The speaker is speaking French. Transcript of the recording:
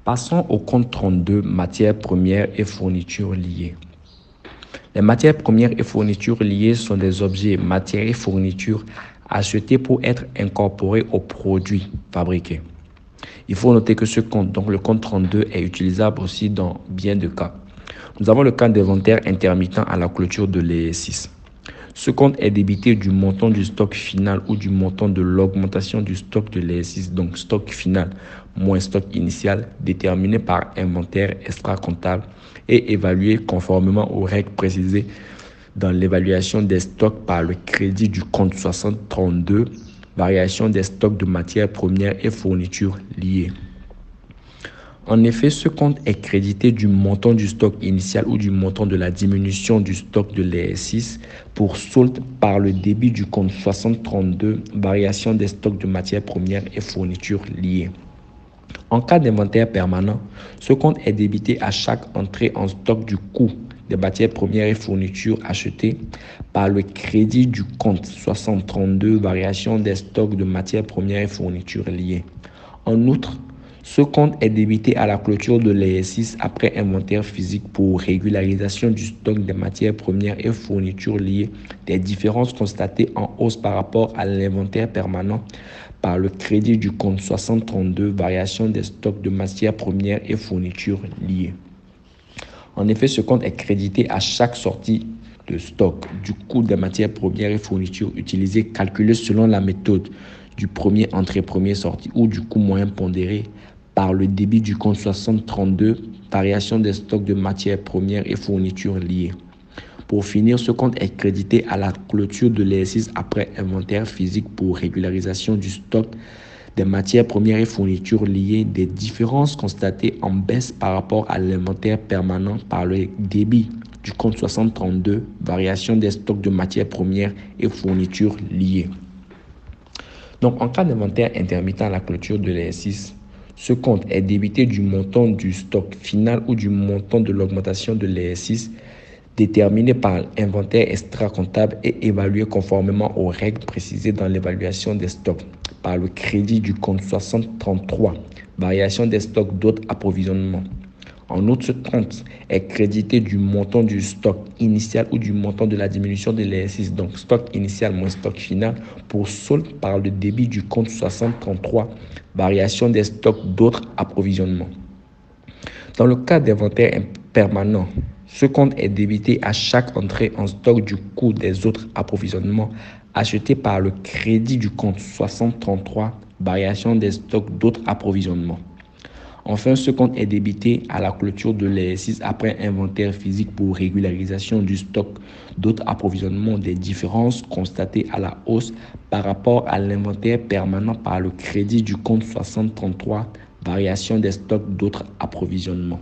Passons au compte 32, matières premières et fournitures liées. Les matières premières et fournitures liées sont des objets, matières et fournitures achetés pour être incorporés aux produits fabriqués. Il faut noter que ce compte, donc le compte 32, est utilisable aussi dans bien de cas. Nous avons le cas d'inventaire intermittent à la clôture de l'exercice. Ce compte est débité du montant du stock final ou du montant de l'augmentation du stock de l'exercice, donc stock final moins stock initial, déterminé par inventaire extra-comptable et évalué conformément aux règles précisées dans l'évaluation des stocks par le crédit du compte 6032, variation des stocks de matières premières et fournitures liées. En effet, ce compte est crédité du montant du stock initial ou du montant de la diminution du stock de l'exercice pour solde par le débit du compte 6032, variation des stocks de matières premières et fournitures liées. En cas d'inventaire permanent, ce compte est débité à chaque entrée en stock du coût des matières premières et fournitures achetées par le crédit du compte 6032, variation des stocks de matières premières et fournitures liées. En outre, ce compte est débité à la clôture de l'exercice après inventaire physique pour régularisation du stock des matières premières et fournitures liées des différences constatées en hausse par rapport à l'inventaire permanent par le crédit du compte 6032, variation des stocks de matières premières et fournitures liées. En effet, ce compte est crédité à chaque sortie de stock du coût des matières premières et fournitures utilisées calculé selon la méthode du premier entrée premier sortie ou du coût moyen pondéré par le débit du compte 6032, variation des stocks de matières premières et fournitures liées. Pour finir, ce compte est crédité à la clôture de l'exercice après inventaire physique pour régularisation du stock des matières premières et fournitures liées des différences constatées en baisse par rapport à l'inventaire permanent par le débit du compte 6032, variation des stocks de matières premières et fournitures liées. Donc, en cas d'inventaire intermittent à la clôture de l'exercice, ce compte est débité du montant du stock final ou du montant de l'augmentation de l'exercice déterminé par l'inventaire extra-comptable et évalué conformément aux règles précisées dans l'évaluation des stocks par le crédit du compte 6033, variation des stocks d'autres approvisionnements. En outre, ce compte est crédité du montant du stock initial ou du montant de la diminution de l'exercice, donc stock initial moins stock final, pour solde par le débit du compte 6033, variation des stocks d'autres approvisionnements. Dans le cas d'inventaire permanent, ce compte est débité à chaque entrée en stock du coût des autres approvisionnements achetés par le crédit du compte 6033, variation des stocks d'autres approvisionnements. Enfin, ce compte est débité à la clôture de l'exercice après inventaire physique pour régularisation du stock d'autres approvisionnements des différences constatées à la hausse par rapport à l'inventaire permanent par le crédit du compte 6033, variation des stocks d'autres approvisionnements.